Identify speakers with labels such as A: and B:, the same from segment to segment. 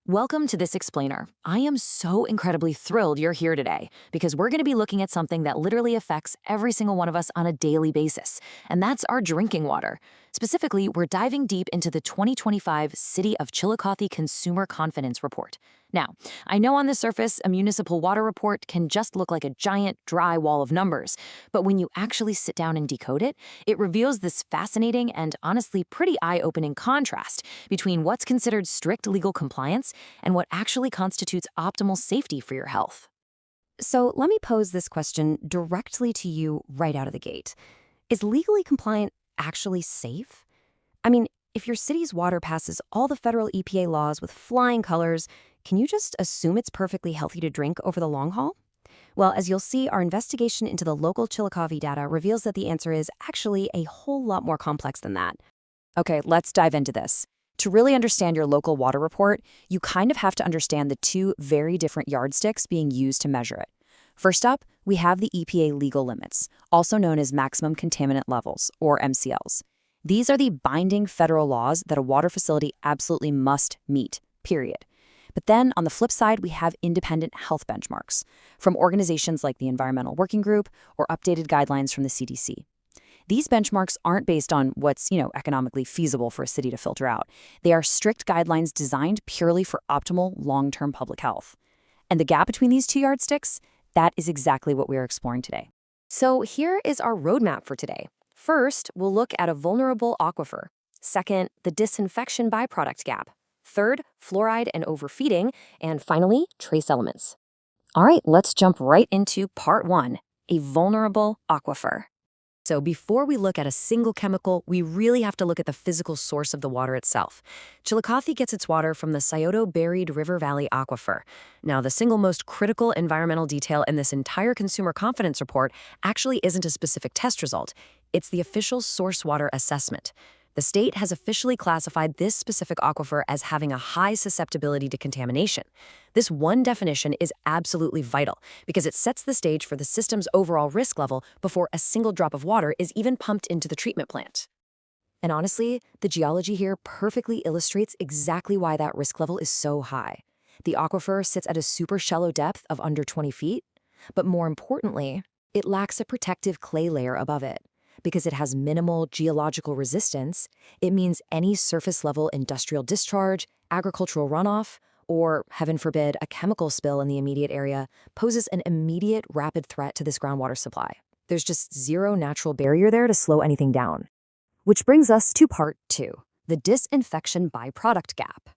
A: Welcome to this explainer. I am so incredibly thrilled you're here today because we're going to be looking at something that literally affects every single one of us on a daily basis, and that's our drinking water. Specifically, we're diving deep into the 2025 City of Chillicothe Consumer Confidence Report. Now, I know on the surface, a municipal water report can just look like a giant, dry wall of numbers, but when you actually sit down and decode it, it reveals this fascinating and honestly pretty eye-opening contrast between what's considered strict legal compliance and what actually constitutes optimal safety for your health.
B: So let me pose this question directly to you right out of the gate. Is legally compliant actually safe? I mean, if your city's water passes all the federal EPA laws with flying colors, can you just assume it's perfectly healthy to drink over the long haul? Well, as you'll see, our investigation into the local Chillicothe data reveals that the answer is actually a whole lot more complex than that. Okay, let's dive into this. To really understand your local water report, you kind of have to understand the two very different yardsticks being used to measure it. First up, we have the EPA legal limits, also known as maximum contaminant levels, or MCLs. These are the binding federal laws that a water facility absolutely must meet, period. But then, on the flip side, we have independent health benchmarks from organizations like the Environmental Working Group or updated guidelines from the CDC. These benchmarks aren't based on what's, economically feasible for a city to filter out. They are strict guidelines designed purely for optimal long-term public health. And the gap between these two yardsticks, that is exactly what we are exploring today. So here is our roadmap for today. First, we'll look at a vulnerable aquifer. Second, the disinfection byproduct gap. Third, fluoride and overfeeding. And finally, trace elements. All right, let's jump right into part one, a vulnerable aquifer. So before we look at a single chemical, we really have to look at the physical source of the water itself. Chillicothe gets its water from the Scioto-buried River Valley Aquifer. Now, the single most critical environmental detail in this entire consumer confidence report actually isn't a specific test result. It's the official source water assessment. The state has officially classified this specific aquifer as having a high susceptibility to contamination. This one definition is absolutely vital because it sets the stage for the system's overall risk level before a single drop of water is even pumped into the treatment plant. And honestly, the geology here perfectly illustrates exactly why that risk level is so high. The aquifer sits at a super shallow depth of under 20 feet, but more importantly, it lacks a protective clay layer above it. Because it has minimal geological resistance, it means any surface-level industrial discharge, agricultural runoff, or, heaven forbid, a chemical spill in the immediate area poses an immediate, rapid threat to this groundwater supply. There's just zero natural barrier there to slow anything down. Which brings us to part two, the disinfection byproduct gap.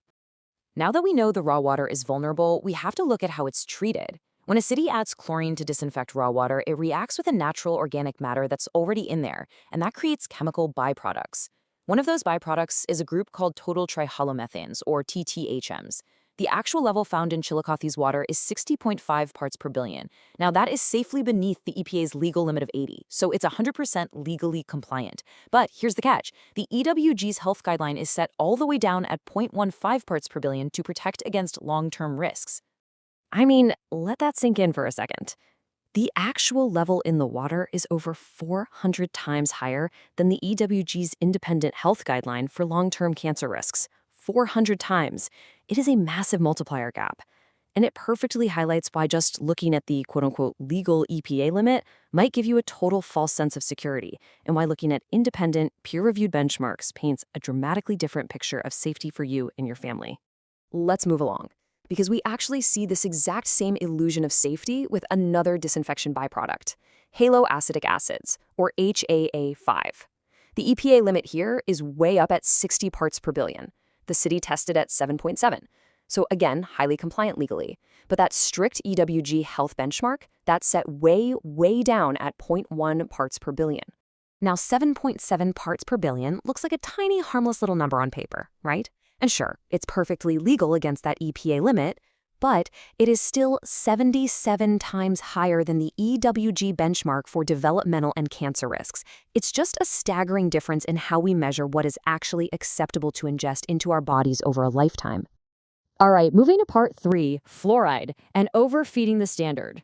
B: Now that we know the raw water is vulnerable, we have to look at how it's treated. When a city adds chlorine to disinfect raw water, it reacts with a natural organic matter that's already in there, and that creates chemical byproducts. One of those byproducts is a group called total trihalomethanes, or TTHMs. The actual level found in Chillicothe's water is 60.5 parts per billion. Now, that is safely beneath the EPA's legal limit of 80, so it's 100% legally compliant. But here's the catch. The EWG's health guideline is set all the way down at 0.15 parts per billion to protect against long-term risks. I mean, let that sink in for a second. The actual level in the water is over 400 times higher than the EWG's independent health guideline for long-term cancer risks. 400 times. It is a massive multiplier gap. And it perfectly highlights why just looking at the quote-unquote legal EPA limit might give you a total false sense of security, and why looking at independent, peer-reviewed benchmarks paints a dramatically different picture of safety for you and your family. Let's move along, because we actually see this exact same illusion of safety with another disinfection byproduct, haloacetic acids, or HAA5. The EPA limit here is way up at 60 parts per billion. The city tested at 7.7. So again, highly compliant legally. But that strict EWG health benchmark, that's set way, way down at 0.1 parts per billion. Now, 7.7 parts per billion looks like a tiny, harmless little number on paper, right? And sure, it's perfectly legal against that EPA limit, but it is still 77 times higher than the EWG benchmark for developmental and cancer risks. It's just a staggering difference in how we measure what is actually acceptable to ingest into our bodies over a lifetime. All right, moving to part three, fluoride and overfeeding the standard.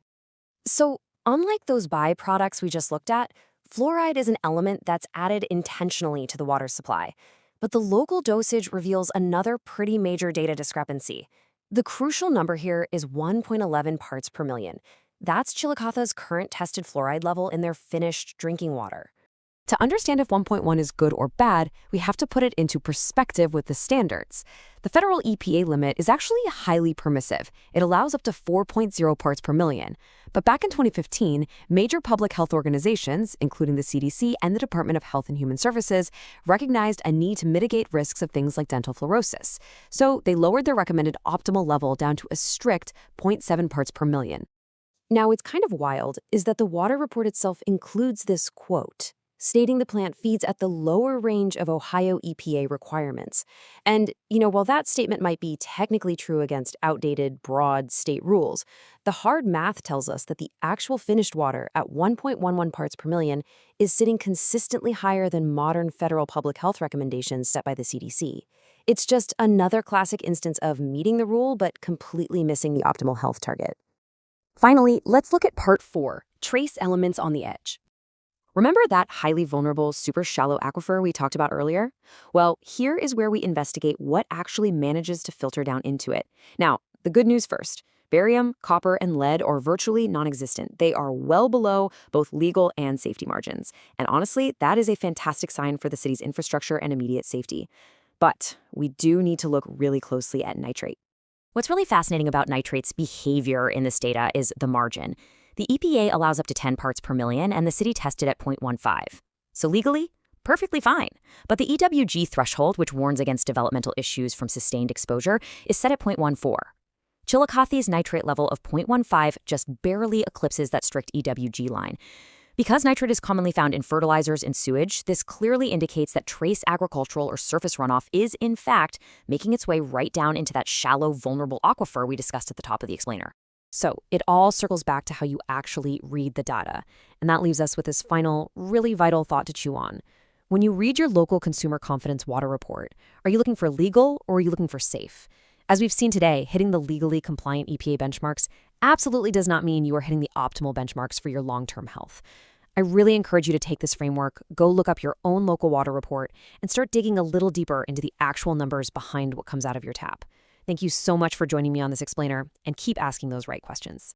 B: So, unlike those byproducts we just looked at, fluoride is an element that's added intentionally to the water supply. But the local dosage reveals another pretty major data discrepancy. The crucial number here is 1.11 parts per million. That's Chillicothe's current tested fluoride level in their finished drinking water. To understand if 1.1 is good or bad, we have to put it into perspective with the standards. The federal EPA limit is actually highly permissive. It allows up to 4.0 parts per million. But back in 2015, major public health organizations, including the CDC and the Department of Health and Human Services, recognized a need to mitigate risks of things like dental fluorosis. So they lowered their recommended optimal level down to a strict 0.7 parts per million. Now, what's kind of wild is that the water report itself includes this quote, stating the plant feeds at the lower range of Ohio EPA requirements. And, while that statement might be technically true against outdated, broad state rules, the hard math tells us that the actual finished water at 1.11 parts per million is sitting consistently higher than modern federal public health recommendations set by the CDC. It's just another classic instance of meeting the rule but completely missing the optimal health target. Finally, let's look at part 4, trace elements on the edge. Remember that highly vulnerable, super shallow aquifer we talked about earlier? Well, here is where we investigate what actually manages to filter down into it. Now, the good news first. Barium, copper, and lead are virtually non-existent. They are well below both legal and safety margins. And honestly, that is a fantastic sign for the city's infrastructure and immediate safety. But we do need to look really closely at nitrate.
A: What's really fascinating about nitrate's behavior in this data is the margin. The EPA allows up to 10 parts per million, and the city tested at 0.15. So legally, perfectly fine. But the EWG threshold, which warns against developmental issues from sustained exposure, is set at 0.14. Chillicothe's nitrate level of 0.15 just barely eclipses that strict EWG line. Because nitrate is commonly found in fertilizers and sewage, this clearly indicates that trace agricultural or surface runoff is, in fact, making its way right down into that shallow, vulnerable aquifer we discussed at the top of the explainer.
B: So it all circles back to how you actually read the data. And that leaves us with this final, really vital thought to chew on. When you read your local consumer confidence water report, are you looking for legal or are you looking for safe? As we've seen today, hitting the legally compliant EPA benchmarks absolutely does not mean you are hitting the optimal benchmarks for your long-term health. I really encourage you to take this framework, go look up your own local water report, and start digging a little deeper into the actual numbers behind what comes out of your tap. Thank you so much for joining me on this explainer, and keep asking those right questions.